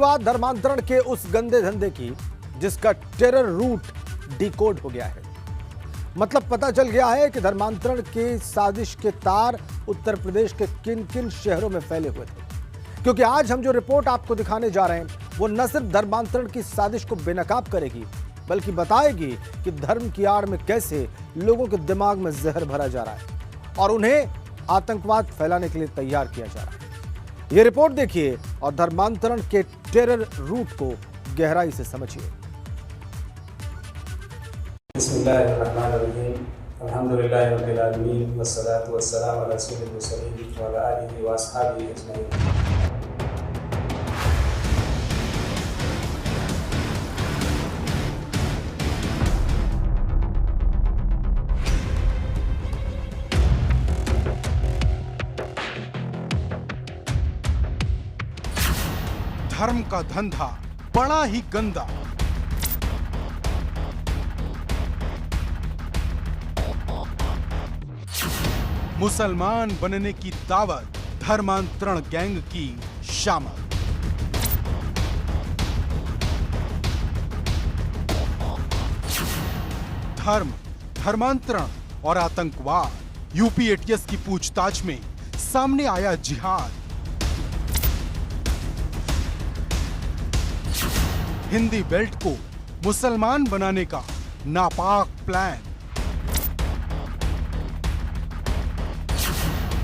शुरुआत धर्मांतरण के उस गंदे धंधे की जिसका टेरर रूट डिकोड हो गया है। मतलब पता चल गया है कि धर्मांतरण की साजिश के तार उत्तर प्रदेश के किन किन शहरों में फैले हुए थे। क्योंकि आज हम जो रिपोर्ट आपको दिखाने जा रहे हैं वो न सिर्फ धर्मांतरण की साजिश को बेनकाब करेगी बल्कि बताएगी कि धर्म की आड़ में कैसे लोगों के दिमाग में जहर भरा जा रहा है और उन्हें आतंकवाद फैलाने के लिए तैयार किया जा रहा है। यह रिपोर्ट देखिए और धर्मांतरण के टेरर रूट को गहराई से समझिए। बिस्मिल्लाहिर्रहमानिर्रहीम, अल्हम्दुलिल्लाहि रब्बिल आलमीन, वस्सलातु वस्सलामु अला रसूलिल मुरसलीन व अला आलिहि व अस्हाबिहि अजमईन। धर्म का धंधा बड़ा ही गंदा। मुसलमान बनने की दावत धर्मांतरण गैंग की शामल। धर्म, धर्मांतरण और आतंकवाद। यूपी एटीएस की पूछताछ में सामने आया जिहाद। हिंदी बेल्ट को मुसलमान बनाने का नापाक प्लान।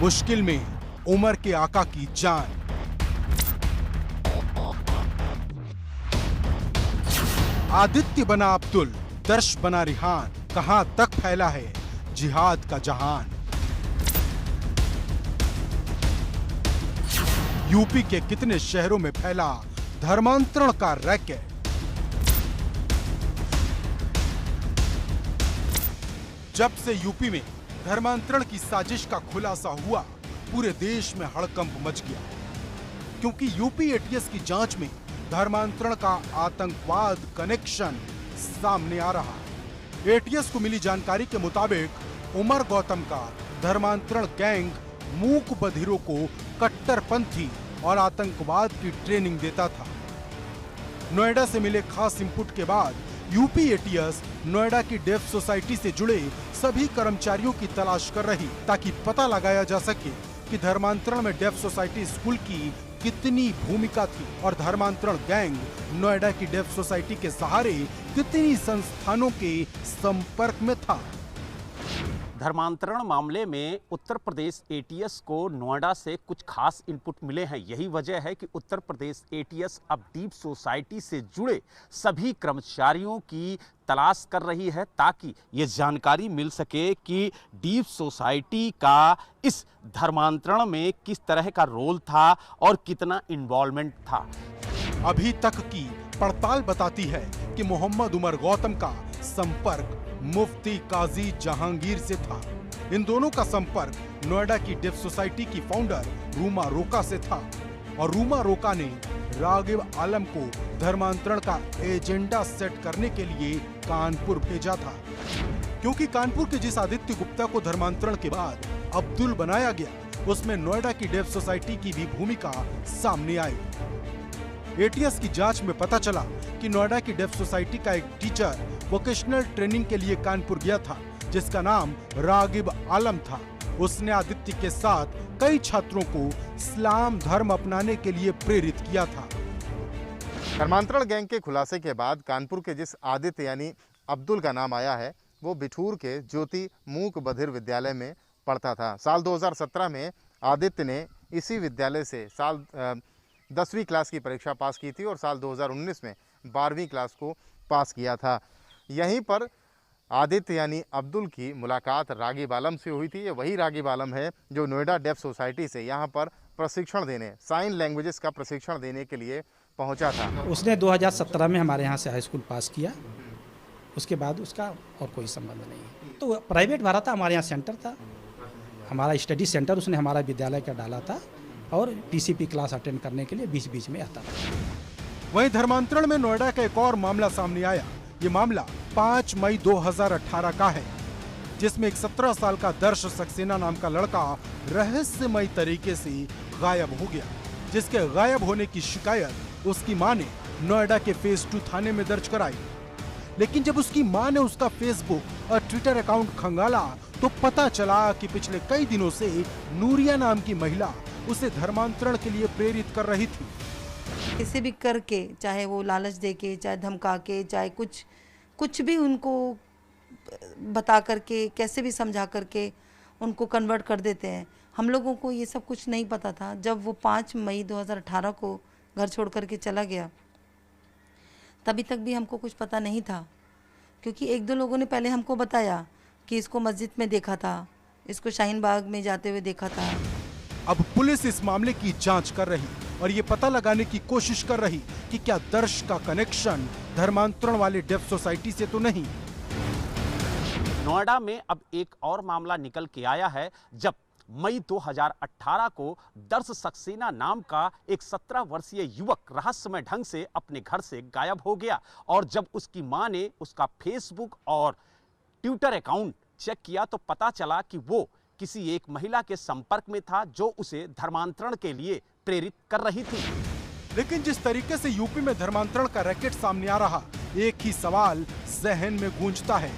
मुश्किल में उमर के आका की जान। आदित्य बना अब्दुल, दर्श बना रिहान। कहां तक फैला है जिहाद का जहान। यूपी के कितने शहरों में फैला धर्मांतरण का रैकेट। जब से यूपी में धर्मांतरण की साजिश का खुलासा हुआ पूरे देश में हड़कंप मच गया। क्योंकि यूपी एटीएस की जांच में धर्मांतरण का आतंकवाद कनेक्शन सामने आ रहा है। एटीएस को मिली जानकारी के मुताबिक उमर गौतम का धर्मांतरण गैंग मूक बधिरों को कट्टरपंथी और आतंकवाद की ट्रेनिंग देता था। नोएडा से मिले खास इनपुट के बाद यूपी एटीएस नोएडा की डेफ सोसाइटी से जुड़े सभी कर्मचारियों की तलाश कर रही ताकि पता लगाया जा सके कि धर्मांतरण में डेफ सोसाइटी स्कूल की कितनी भूमिका थी और धर्मांतरण गैंग नोएडा की डेफ सोसाइटी के सहारे कितनी संस्थानों के संपर्क में था। धर्मांतरण मामले में उत्तर प्रदेश एटीएस को नोएडा से कुछ खास इनपुट मिले हैं। यही वजह है कि उत्तर प्रदेश एटीएस अब डीप सोसाइटी से जुड़े सभी कर्मचारियों की तलाश कर रही है ताकि ये जानकारी मिल सके कि डीप सोसाइटी का इस धर्मांतरण में किस तरह का रोल था और कितना इन्वॉल्वमेंट था। अभी तक की पड़ताल बताती है कि मोहम्मद उमर गौतम का संपर्क मुफ्ती काजी जहांगीर से था। इन दोनों का संपर्क नोएडा की डेफ सोसाइटी की फाउंडर रूमा रोका से था और रूमा रोका ने रागिब आलम को धर्मांतरण का एजेंडा सेट करने के लिए कानपुर भेजा था। क्योंकि कानपुर के जिस आदित्य गुप्ता को धर्मांतरण के बाद अब्दुल बनाया गया उसमें नोएडा की डेफ सोसाइटी की भी भूमिका सामने आई। एटीएस की जांच में पता चला कि नोएडा की डेफ सोसाइटी का एक टीचर वोकेशनल ट्रेनिंग के लिए कानपुर गया था जिसका नाम रागिब आलम था। उसने आदित्य के साथ कई छात्रों को इस्लाम धर्म अपनाने के लिए प्रेरित किया था। धर्मांतरण गैंग के खुलासे के बाद कानपुर के जिस आदित्य यानी अब्दुल का नाम आया है वो बिठूर के ज्योति मूक बधिर विद्यालय में पढ़ता था। साल 2017 में आदित्य ने इसी विद्यालय से साल 10वीं क्लास की परीक्षा पास की थी और साल 2019 में 12वीं क्लास को पास किया था। यहीं पर आदित्य यानी अब्दुल की मुलाकात रागिब आलम से हुई थी। ये वही रागिब आलम है जो नोएडा डेफ सोसाइटी से यहाँ पर प्रशिक्षण देने, साइन लैंग्वेजेस का प्रशिक्षण देने के लिए पहुँचा था। उसने 2017 में हमारे यहाँ से हाई स्कूल पास किया। उसके बाद उसका और कोई संबंध नहीं। तो प्राइवेट भरा था, हमारे यहाँ सेंटर था, हमारा स्टडी सेंटर उसने हमारा विद्यालय का डाला था और पीसीपी क्लास अटेंड करने के लिए बीच बीच में आता था। वहीं धर्मांतरण में नोएडा का एक और मामला सामने आया। ये मामला 5 मई 2018 का है जिसमें एक 17 साल का दर्श सक्सेना नाम का लड़का रहस्यमय तरीके से गायब हो गया, जिसके गायब होने की शिकायत उसकी मां ने नोएडा के फेज 2 थाने में दर्ज कराई। लेकिन जब उसकी मां ने उसका फेसबुक और ट्विटर अकाउंट खंगाला तो पता चला कि पिछले कई दिनों से नूरिया नाम की महिला उसे धर्मांतरण के लिए प्रेरित कर रही थी। किसी भी करके, चाहे वो लालच दे के, चाहे धमका के, चाहे कुछ भी उनको बता करके, कैसे भी समझा करके उनको कन्वर्ट कर देते हैं। हम लोगों को ये सब कुछ नहीं पता था। जब वो 5 मई 2018 को घर छोड़ करके चला गया, तभी तक भी हमको कुछ पता नहीं था, क्योंकि 1-2 लोगों ने पहले हमको बताया कि इसको मस्जिद में देखा था, इसको शाहीन बाग में जाते हुए देखा था। अब पुलिस इस मामले की जांच कर रही और ये पता लगाने की कोशिश कर रही कि क्या दर्श का कनेक्शन धर्मांतरण वाले डेफ सोसाइटी से तो नहीं। नोएडा में अब एक और मामला निकल के आया है, जब मई 2018 को दर्श सक्सेना नाम का एक 17 वर्षीय युवक रहस्यमय ढंग से अपने घर से गायब हो गया। और जब उसकी मां ने उसका फेसबुक और ट्विटर अकाउंट चेक किया तो पता चला कि वो किसी एक महिला के संपर्क में था जो उसे धर्मांतरण के लिए प्रेरित कर रही थी। लेकिन जिस तरीके से यूपी में धर्मांतरण का रैकेट सामने आ रहा, एक ही सवाल जहन में गूंजता है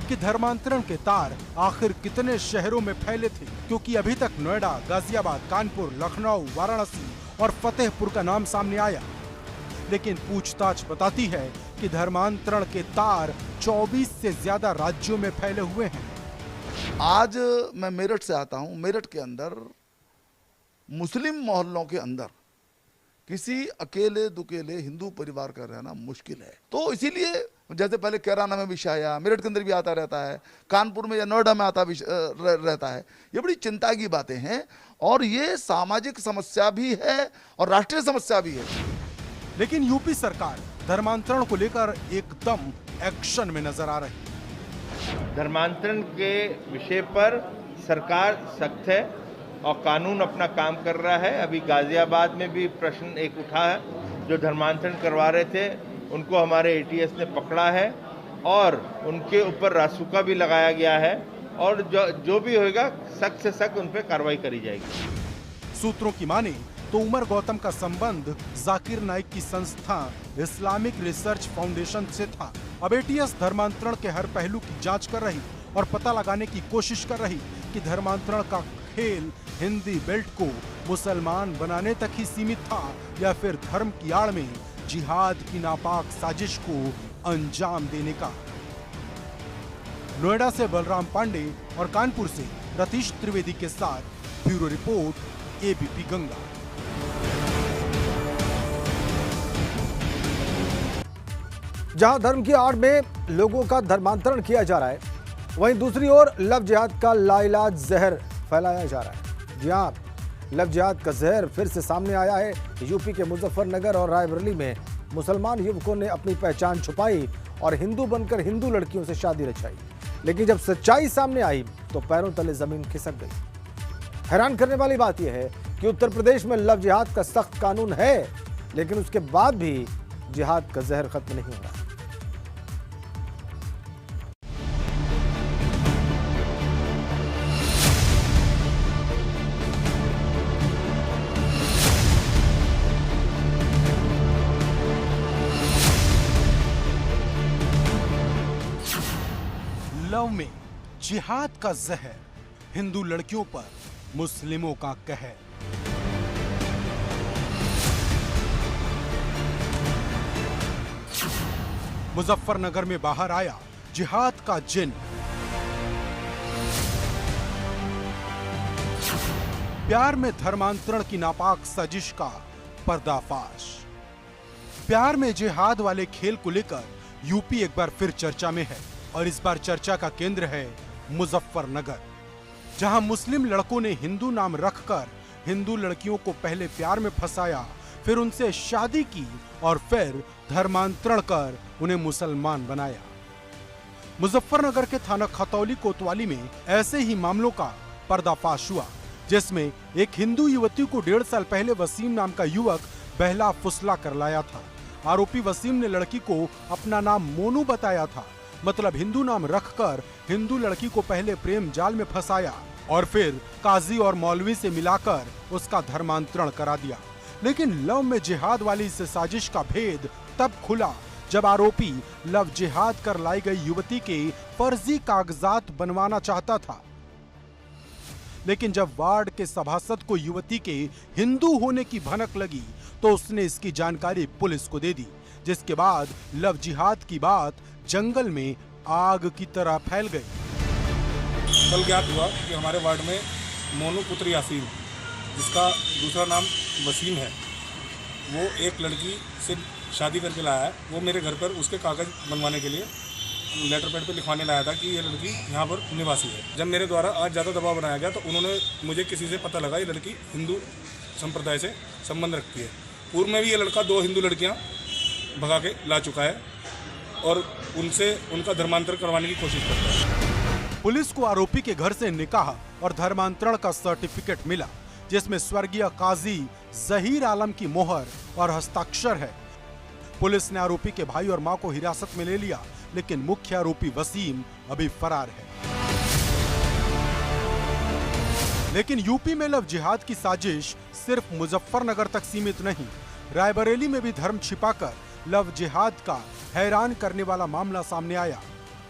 कि धर्मांतरण के तार आखिर कितने शहरों में फैले थे, क्योंकि अभी तक नोएडा, गाजियाबाद, कानपुर, लखनऊ, वाराणसी और फतेहपुर का नाम सामने आया। लेकिन पूछताछ बताती है कि धर्मांतरण के तार 24 से ज्यादा राज्यों में फैले हुए हैं। आज मैं मेरठ से आता हूं। मेरठ के अंदर मुस्लिम मोहल्लों के अंदर किसी अकेले दुकेले हिंदू परिवार का रहना मुश्किल है। तो इसीलिए जैसे पहले कैराना में विषय आया, मेरठ के अंदर भी आता रहता है, कानपुर में या नोएडा में आता रहता है। ये बड़ी चिंता की बातें हैं और ये सामाजिक समस्या भी है और राष्ट्रीय समस्या भी है। लेकिन यूपी सरकार धर्मांतरण को लेकर एकदम एक्शन में नजर आ रही। धर्मांतरण के विषय पर सरकार सख्त है और कानून अपना काम कर रहा है। अभी गाजियाबाद में भी प्रश्न एक उठा है, जो धर्मांतरण करवा रहे थे उनको हमारे एटीएस ने पकड़ा है और उनके ऊपर रासुका भी लगाया गया है और जो भी होगा सख्त से सख्त उन पर कार्रवाई करी जाएगी। सूत्रों की माने तो उमर गौतम का संबंध जाकिर नाइक की संस्था इस्लामिक रिसर्च फाउंडेशन से था। अब एटीएस धर्मांतरण के हर पहलू की जांच कर रही और पता लगाने की कोशिश कर रही कि धर्मांतरण का खेल हिंदी बेल्ट को मुसलमान बनाने तक ही सीमित था या फिर धर्म की आड़ में जिहाद की नापाक साजिश को अंजाम देने का। नोएडा से बलराम पांडे और कानपुर से रतीश त्रिवेदी के साथ ब्यूरो रिपोर्ट, एबीपी गंगा। जहां धर्म की आड़ में लोगों का धर्मांतरण किया जा रहा है, वहीं दूसरी ओर लव जिहाद का लाइलाज जहर फैलाया जा रहा है। जी हां, लव जिहाद का जहर फिर से सामने आया है। यूपी के मुजफ्फरनगर और रायबरेली में मुसलमान युवकों ने अपनी पहचान छुपाई और हिंदू बनकर हिंदू लड़कियों से शादी रचाई। लेकिन जब सच्चाई सामने आई तो पैरों तले जमीन खिसक गई। हैरान करने वाली बात यह है कि उत्तर प्रदेश में लव जिहाद का सख्त कानून है, लेकिन उसके बाद भी जिहाद का जहर खत्म नहीं हो रहा। लव में जिहाद का जहर, हिंदू लड़कियों पर मुस्लिमों का कहर। मुजफ्फरनगर में बाहर आया जिहाद का जिन। प्यार में धर्मांतरण की नापाक साजिश का पर्दाफाश। प्यार में जिहाद वाले खेल को लेकर यूपी एक बार फिर चर्चा में है और इस बार चर्चा का केंद्र है मुजफ्फरनगर, जहां मुस्लिम लड़कों ने हिंदू नाम रखकर हिंदू लड़कियों को पहले प्यार में फंसाया, फिर उनसे शादी की और फिर धर्मांतरण कर उन्हें मुसलमान बनाया। मुजफ्फरनगर के थाना खतौली कोतवाली में ऐसे ही मामलों का पर्दाफाश हुआ, जिसमें एक हिंदू युवती को 1.5 साल पहले वसीम नाम का युवक बहला फुसला कर लाया था। आरोपी वसीम ने लड़की को अपना नाम मोनू बताया था, मतलब हिंदू नाम रखकर हिंदू लड़की को पहले प्रेम जाल में फंसाया और फिर काजी और मौलवी से मिलाकर उसका धर्मांतरण करा दिया। लेकिन लव में जिहाद वाली इस साजिश का भेद तब खुला जब आरोपी लव जिहाद कर लाई गई युवती के फर्जी कागजात बनवाना चाहता था। लेकिन जब वार्ड के सभासद को युवती के हिंदू होने की भनक लगी तो उसने इसकी जानकारी पुलिस को दे दी, जिसके बाद लव जिहाद की बात जंगल में आग की तरह फैल गई। कल ज्ञात हुआ कि हमारे वार्ड में मोनू पुत्र यासीन, जिसका दूसरा नाम वसीम है, वो एक लड़की से शादी करके लाया है। वो मेरे घर पर उसके कागज़ बनवाने के लिए लेटर पैड पे लिखवाने लाया था कि ये लड़की यहाँ पर निवासी है। जब मेरे द्वारा आज ज़्यादा दबाव बनाया गया तो उन्होंने मुझे किसी से पता लगा ये लड़की हिंदू संप्रदाय से संबंध रखती है। पूर्व में भी ये लड़का 2 हिंदू लड़कियाँ भगा के ला चुका है और उनसे उनका धर्मांतर करवाने की कोशिश करता है। पुलिस को आरोपी के घर से निकाह और धर्मांतरण का सर्टिफिकेट मिला, जिसमें स्वर्गीय काजी जहीर आलम की मोहर और हस्ताक्षर है। पुलिस ने आरोपी के भाई और मां को हिरासत में ले लिया, लेकिन मुख्य आरोपी वसीम अभी फरार है। लेकिन यूपी में लव जिहाद की साजिश सिर्फ मुजफ्फरनगर तक सीमित नहीं, रायबरेली में भी धर्म छिपाकर लव जिहाद का हैरान करने वाला मामला सामने आया,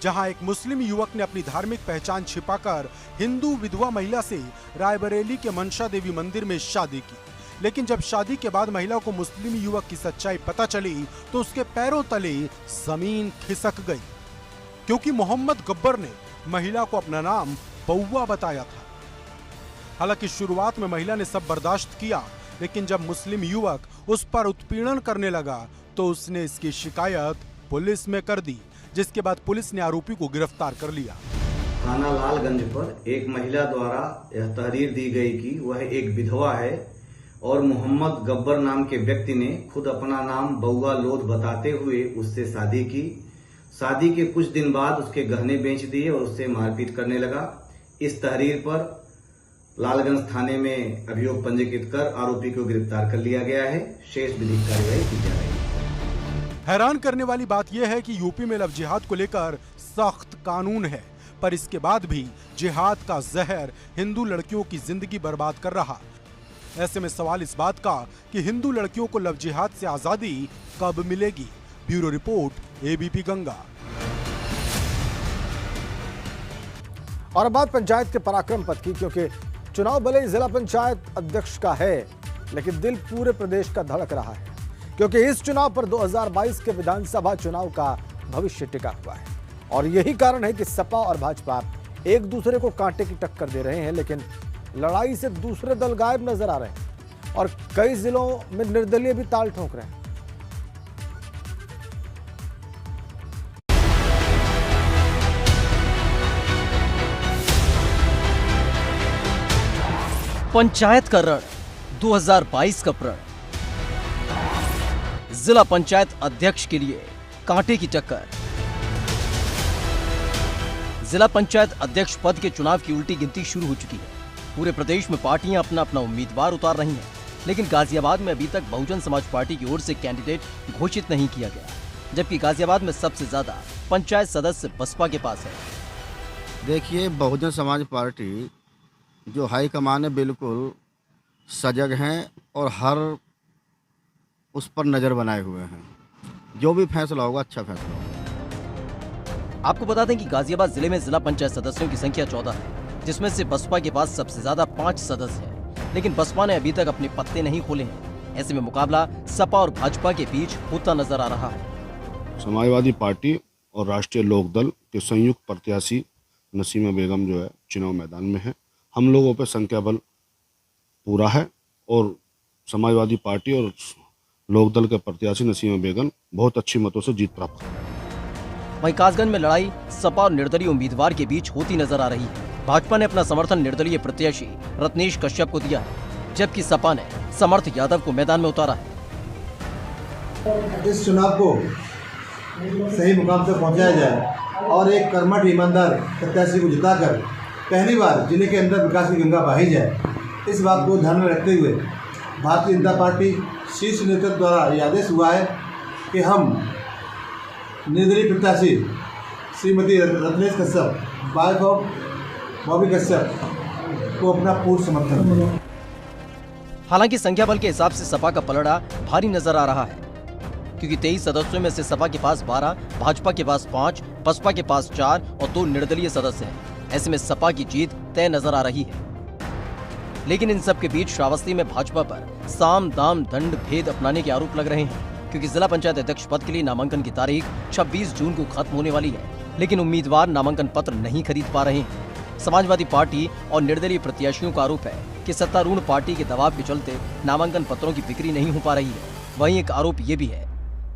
जहां एक मुस्लिम युवक ने अपनी धार्मिक पहचान छिपाकर हिंदू विधवा महिला से रायबरेली के मनसा देवी मंदिर में शादी की। लेकिन जब शादी के बाद महिला को मुस्लिम युवक की सच्चाई पता चली तो उसके पैरों तले जमीन खिसक गई, क्योंकि मोहम्मद गब्बर ने महिला को अपना नाम बउआ बताया था। हालांकि शुरुआत में महिला ने सब बर्दाश्त किया, लेकिन जब मुस्लिम युवक उस पर उत्पीड़न करने लगा तो उसने इसकी शिकायत पुलिस में कर दी, जिसके बाद पुलिस ने आरोपी को गिरफ्तार कर लिया। थाना लालगंज पर एक महिला द्वारा यह तहरीर दी गई कि वह एक विधवा है और मोहम्मद गब्बर नाम के व्यक्ति ने खुद अपना नाम बउआ लोध बताते हुए उससे शादी की। शादी के कुछ दिन बाद उसके गहने बेच दिए और उससे मारपीट करने लगा। इस तहरीर पर लालगंज थाने में अभियोग पंजीकृत कर आरोपी को गिरफ्तार कर लिया गया है। शेष विधिक कार्रवाई की जा रही है। हैरान करने वाली बात यह है कि यूपी में लव जिहाद को लेकर सख्त कानून है, पर इसके बाद भी जिहाद का जहर हिंदू लड़कियों की जिंदगी बर्बाद कर रहा। ऐसे में सवाल इस बात का कि हिंदू लड़कियों को लव जिहाद से आजादी कब मिलेगी। Bureau report, ABP Ganga. और अब बात पंचायत के पराक्रम पथ की, क्योंकि चुनाव भले ही जिला पंचायत अध्यक्ष का है, लेकिन दिल पूरे प्रदेश का धड़क रहा है, क्योंकि इस चुनाव पर 2022 के विधानसभा चुनाव का भविष्य टिका हुआ है। और यही कारण है कि सपा और भाजपा एक दूसरे को कांटे की टक्कर दे रहे हैं, लेकिन लड़ाई से दूसरे दल गायब नजर आ रहे हैं और कई जिलों में निर्दलीय भी ताल ठोक रहे हैं। पंचायत का रण 2022 का प्रण, जिला पंचायत अध्यक्ष के लिए कांटे की टक्कर। जिला पंचायत अध्यक्ष पद के चुनाव की उल्टी गिनती शुरू हो चुकी है। पूरे प्रदेश में पार्टियां अपना अपना उम्मीदवार उतार रही हैं, लेकिन गाजियाबाद में अभी तक बहुजन समाज पार्टी की ओर से कैंडिडेट घोषित नहीं किया गया, जबकि गाजियाबाद में सबसे ज्यादा पंचायत सदस्य बसपा के पास है। देखिए, बहुजन समाज पार्टी जो हाईकमान है बिल्कुल सजग हैं और हर उस पर नज़र बनाए हुए हैं। जो भी फैसला होगा अच्छा फैसला होगा। आपको बता दें कि गाजियाबाद जिले में जिला पंचायत सदस्यों की संख्या 14 है, जिसमें से बसपा के पास सबसे ज्यादा 5 सदस्य हैं, लेकिन बसपा ने अभी तक अपने पत्ते नहीं खोले हैं। ऐसे में मुकाबला सपा और भाजपा के बीच होता नजर आ रहा है। समाजवादी पार्टी और राष्ट्रीय लोकदल के संयुक्त प्रत्याशी नसीमा बेगम जो है चुनाव मैदान में है। हम लोगों पर संख्या बल पूरा है और समाजवादी पार्टी और लोकदल के प्रत्याशी नसीमा बेगम बहुत अच्छी मतों से जीत प्राप्त कर। वहीं कासगंज में लड़ाई सपा और निर्दलीय उम्मीदवार के बीच होती नजर आ रही है। भाजपा ने अपना समर्थन निर्दलीय प्रत्याशी रत्नेश कश्यप को दिया है, जबकि सपा ने समर्थ यादव को मैदान में उतारा है। इस चुनाव को सही मुकाम तक पहुंचाया जाए और एक कर्मठ ईमानदार प्रत्याशी को जिताकर पहली बार जिले के अंदर विकास की गंगा बहाई जाए, इस बात को ध्यान में रखते हुए भारतीय जनता पार्टी शीर्ष नेतृत्व द्वारा यह आदेश हुआ है कि हम निर्दलीय प्रत्याशी Shrimati Ratnesh Kashyap, wife of Bobby Kashyap को अपना पूर्ण समर्थन दें। हालांकि संख्या बल के हिसाब से सपा का पलड़ा भारी नजर आ रहा है, क्योंकि 23 सदस्यों में से सपा के पास 12, भाजपा के पास 5, बसपा के पास 4 और 2 निर्दलीय सदस्य हैं। ऐसे में सपा की जीत तय नजर आ रही है। लेकिन इन सब के बीच श्रावस्ती में भाजपा पर साम दाम दंड भेद अपनाने के आरोप लग रहे हैं, क्योंकि जिला पंचायत अध्यक्ष पद के लिए नामांकन की तारीख 26 जून को खत्म होने वाली है, लेकिन उम्मीदवार नामांकन पत्र नहीं खरीद पा रहे हैं। समाजवादी पार्टी और निर्दलीय प्रत्याशियों का आरोप है कि सत्तारूढ़ पार्टी के दबाव के चलते नामांकन पत्रों की बिक्री नहीं हो पा रही है। वहीं एक आरोप ये भी है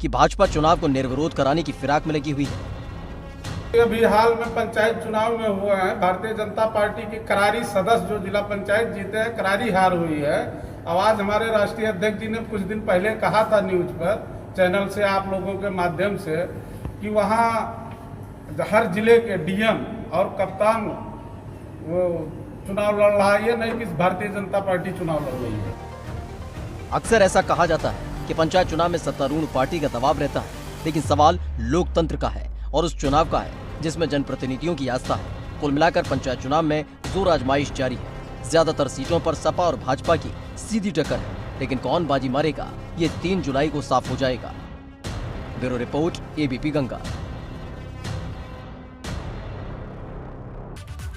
कि भाजपा चुनाव को निर्विरोध कराने की फिराक में लगी हुई है। अभी हाल में पंचायत चुनाव में हुआ है, भारतीय जनता पार्टी के करारी सदस्य जो जिला पंचायत जीते हैं, करारी हार हुई है। आवाज हमारे राष्ट्रीय अध्यक्ष जी ने कुछ दिन पहले कहा था न्यूज पर, चैनल से, आप लोगों के माध्यम से, कि वहाँ हर जिले के डीएम और कप्तान वो चुनाव लड़ रहा है, ये नहीं कि भारतीय जनता पार्टी चुनाव लड़ रही है। अक्सर ऐसा कहा जाता है कि पंचायत चुनाव में सत्तारूढ़ पार्टी का दबाव रहता है, लेकिन सवाल लोकतंत्र का है और उस चुनाव का है जिसमें जनप्रतिनिधियों की आस्था है। कुल मिलाकर पंचायत चुनाव में जोर आजमाइश जारी है। ज्यादातर सीटों पर सपा और भाजपा की सीधी टक्कर है, लेकिन कौन बाजी मारेगा ये 3 जुलाई को साफ हो जाएगा। Bureau report, ABP Ganga.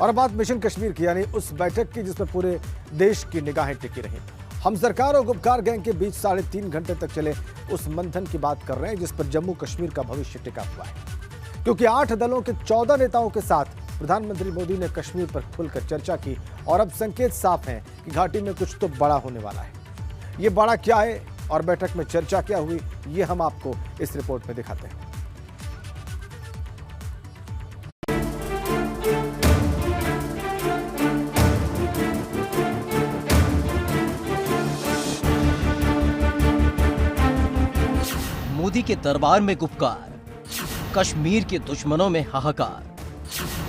और बात मिशन कश्मीर की, यानी उस बैठक की जिसमें पूरे देश की निगाहें टिकी रही। हम सरकार और गुपकार गैंग के बीच 3.5 घंटे तक चले उस मंथन की बात कर रहे हैं जिस पर जम्मू कश्मीर का भविष्य टिका हुआ है, क्योंकि 8 दलों के 14 नेताओं के साथ प्रधानमंत्री मोदी ने कश्मीर पर खुलकर चर्चा की और अब संकेत साफ हैं कि घाटी में कुछ तो बड़ा होने वाला है। ये बड़ा क्या है और बैठक में चर्चा क्या हुई, ये हम आपको इस रिपोर्ट में दिखाते हैं। मोदी के दरबार में गुपकार, कश्मीर के दुश्मनों में हाहाकार।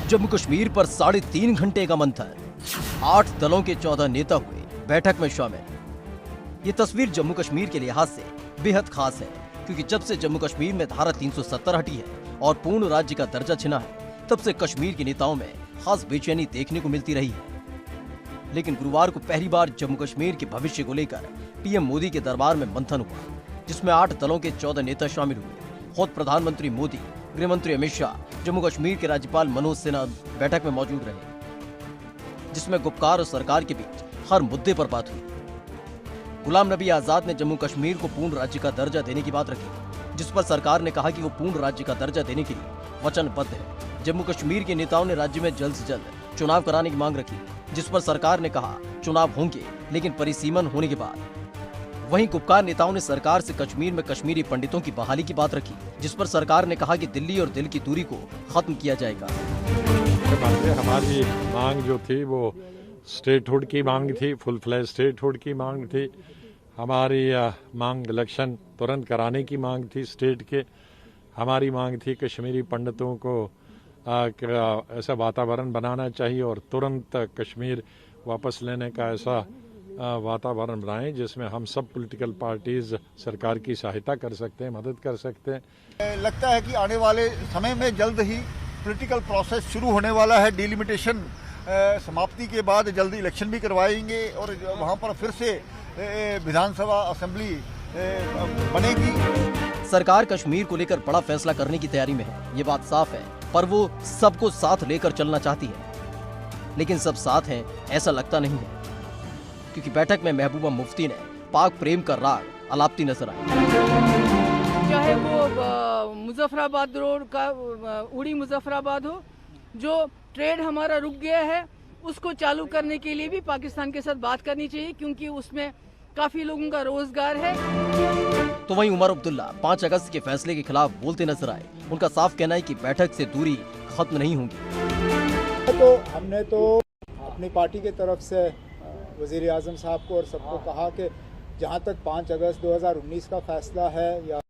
जम्मू कश्मीर पर 3.5 घंटे का मंथन, 8 दलों के 14 नेता हुए बैठक में शामिल। ये तस्वीर जम्मू कश्मीर के लिहाज से बेहद खास है, क्योंकि जब से जम्मू कश्मीर में धारा 370 हटी है और पूर्ण राज्य का दर्जा छिना है, तब से कश्मीर के नेताओं में खास बेचैनी देखने को मिलती रही है। लेकिन गुरुवार को पहली बार जम्मू कश्मीर के भविष्य को लेकर पीएम मोदी के दरबार में मंथन हुआ, जिसमें 8 दलों के 14 नेता शामिल हुए। खुद प्रधानमंत्री मोदी, गृहमंत्री अमित शाह, जम्मू कश्मीर के राज्यपाल मनोज सिन्हा बैठक में मौजूद रहे, जिसमें गुपकार और सरकार के बीच हर मुद्दे पर बात हुई। गुलाम नबी आजाद ने जम्मू कश्मीर को पूर्ण राज्य का दर्जा देने की बात रखी, जिस पर सरकार ने कहा कि वो पूर्ण राज्य का दर्जा देने के लिए वचनबद्ध है। जम्मू कश्मीर के नेताओं ने राज्य में जल्द से जल्द चुनाव कराने की मांग रखी, जिस पर सरकार ने कहा चुनाव होंगे, लेकिन परिसीमन होने के बाद। वहीं गुपकार नेताओं ने सरकार से कश्मीर में कश्मीरी पंडितों की बहाली की बात रखी, जिस पर सरकार ने कहा कि दिल्ली और दिल की दूरी को खत्म किया जाएगा। हमारी मांग जो थी वो स्टेटहुड की मांग थी, फुल फ्लैश स्टेटहुड की मांग थी। हमारी मांग इलेक्शन तुरंत कराने की मांग थी स्टेट के। हमारी मांग थी कश्मीरी पंडितों को ऐसा वातावरण बनाना चाहिए और तुरंत कश्मीर वापस लेने का ऐसा वातावरण बनाएं जिसमें हम सब पॉलिटिकल पार्टीज सरकार की सहायता कर सकते हैं, मदद कर सकते हैं। लगता है कि आने वाले समय में जल्द ही पॉलिटिकल प्रोसेस शुरू होने वाला है। डिलिमिटेशन समाप्ति के बाद जल्दी इलेक्शन भी करवाएंगे और वहां पर फिर से विधानसभा असेंबली बनेगी। सरकार कश्मीर को लेकर बड़ा फैसला करने की तैयारी में है, ये बात साफ है, पर वो सबको साथ लेकर चलना चाहती है। लेकिन सब साथ हैं ऐसा लगता नहीं है, क्योंकि बैठक में महबूबा मुफ्ती ने पाक प्रेम का राग अलापती नजर आई। चाहे वो मुजफ्फराबाद रोड का उड़ी मुजफ्फराबाद हो, जो ट्रेड हमारा रुक गया है उसको चालू करने के लिए भी पाकिस्तान के साथ बात करनी चाहिए, क्योंकि उसमें काफी लोगों का रोजगार है। तो वहीं उमर अब्दुल्ला 5 अगस्त के फैसले के खिलाफ बोलते नजर आए। उनका साफ कहना है कि बैठक से दूरी खत्म नहीं होगी। तो हमने तो अपनी पार्टी की तरफ से वज़ीर आज़म साहब को और सबको कहा कि जहां तक 5 अगस्त 2019 का फैसला है या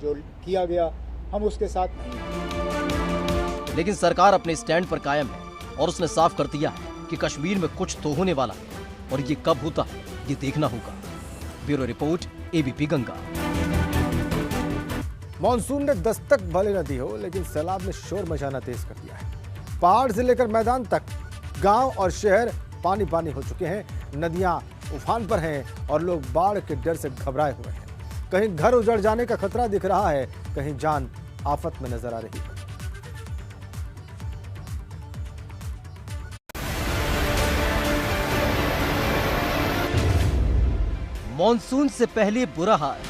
जो किया गया, हम उसके साथ नहीं। लेकिन सरकार अपने स्टैंड पर कायम है और उसने साफ कर दिया है कि कश्मीर में कुछ तो होने वाला है, और ये कब होता है ये देखना होगा। Bureau report, ABP Ganga. Monsoon ने दस्तक भले न दी हो, लेकिन सैलाब ने शोर मचाना तेज कर दिया है। पहाड़ से लेकर मैदान तक गांव और शहर पानी पानी हो चुके हैं। नदियां उफान पर हैं और लोग बाढ़ के डर से घबराए हुए हैं। कहीं घर उजड़ जाने का खतरा दिख रहा है, कहीं जान आफत में नजर आ रही है। मॉनसून से पहले बुरा हाल,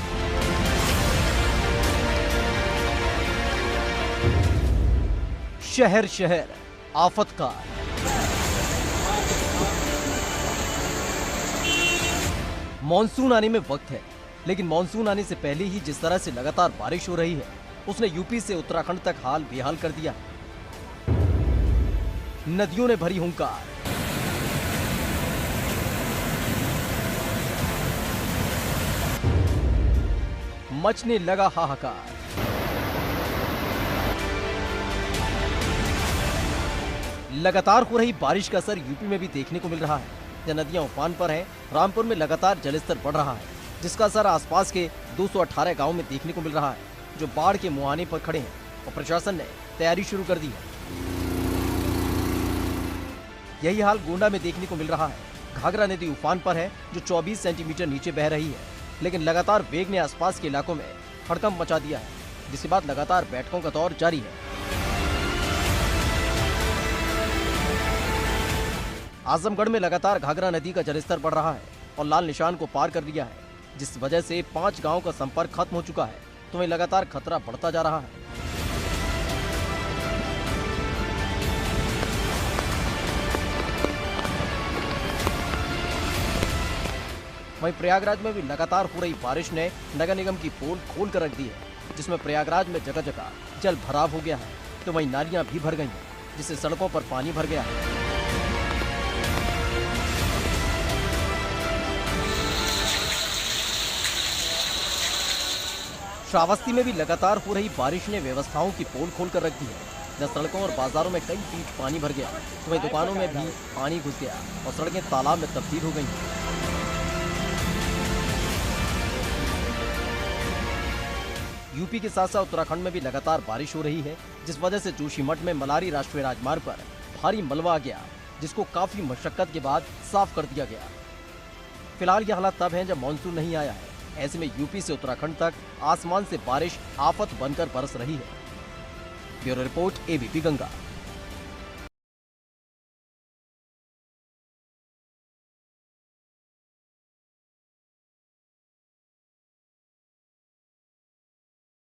शहर शहर आफत का। मॉनसून आने में वक्त है, लेकिन मॉनसून आने से पहले ही जिस तरह से लगातार बारिश हो रही है, उसने यूपी से उत्तराखंड तक हाल बेहाल कर दिया। नदियों ने भरी हुंकार, मचने लगा हाहाकार। लगातार हो रही बारिश का असर यूपी में भी देखने को मिल रहा है। जहां नदियां उफान पर हैं, रामपुर में लगातार जलस्तर बढ़ रहा है, जिसका असर आसपास के 218 गांव में देखने को मिल रहा है, जो बाढ़ के मुहाने पर खड़े हैं और प्रशासन ने तैयारी शुरू कर दी है। यही हाल गोंडा में देखने को मिल रहा है। घाघरा नदी उफान पर है, जो 24 सेंटीमीटर नीचे बह रही है, लेकिन लगातार वेग ने आसपास के इलाकों में हड़कंप मचा दिया है, जिसके बाद लगातार बैठकों का दौर जारी है। आजमगढ़ में लगातार घाघरा नदी का जलस्तर बढ़ रहा है और लाल निशान को पार कर लिया है, जिस वजह से 5 गांवों का संपर्क खत्म हो चुका है, तो वहीं लगातार खतरा बढ़ता जा रहा है। वहीं प्रयागराज में भी लगातार हो रही बारिश ने नगर निगम की पोल खोल कर रख दी है, जिसमें प्रयागराज में जगह जगह जल भराव हो गया है, तो वहीं नालियां भी भर गई हैं, जिससे सड़कों पर पानी भर गया है। श्रावस्ती में भी लगातार हो रही बारिश ने व्यवस्थाओं की पोल खोल कर रख दी है, जहाँ सड़कों और बाजारों में कई फीट पानी भर गया, तो वहीं दुकानों में भी पानी घुस गया और सड़कें तालाब में तब्दील हो गई। यूपी के साथ साथ उत्तराखंड में भी लगातार बारिश हो रही है, जिस वजह से जोशीमठ में मलारी राष्ट्रीय राजमार्ग पर भारी मलबा आ गया, जिसको काफी मशक्कत के बाद साफ कर दिया गया। फिलहाल ये हालात तब हैं जब मानसून नहीं आया है। ऐसे में यूपी से उत्तराखंड तक आसमान से बारिश आफत बनकर बरस रही है। Bureau report, ABP Ganga.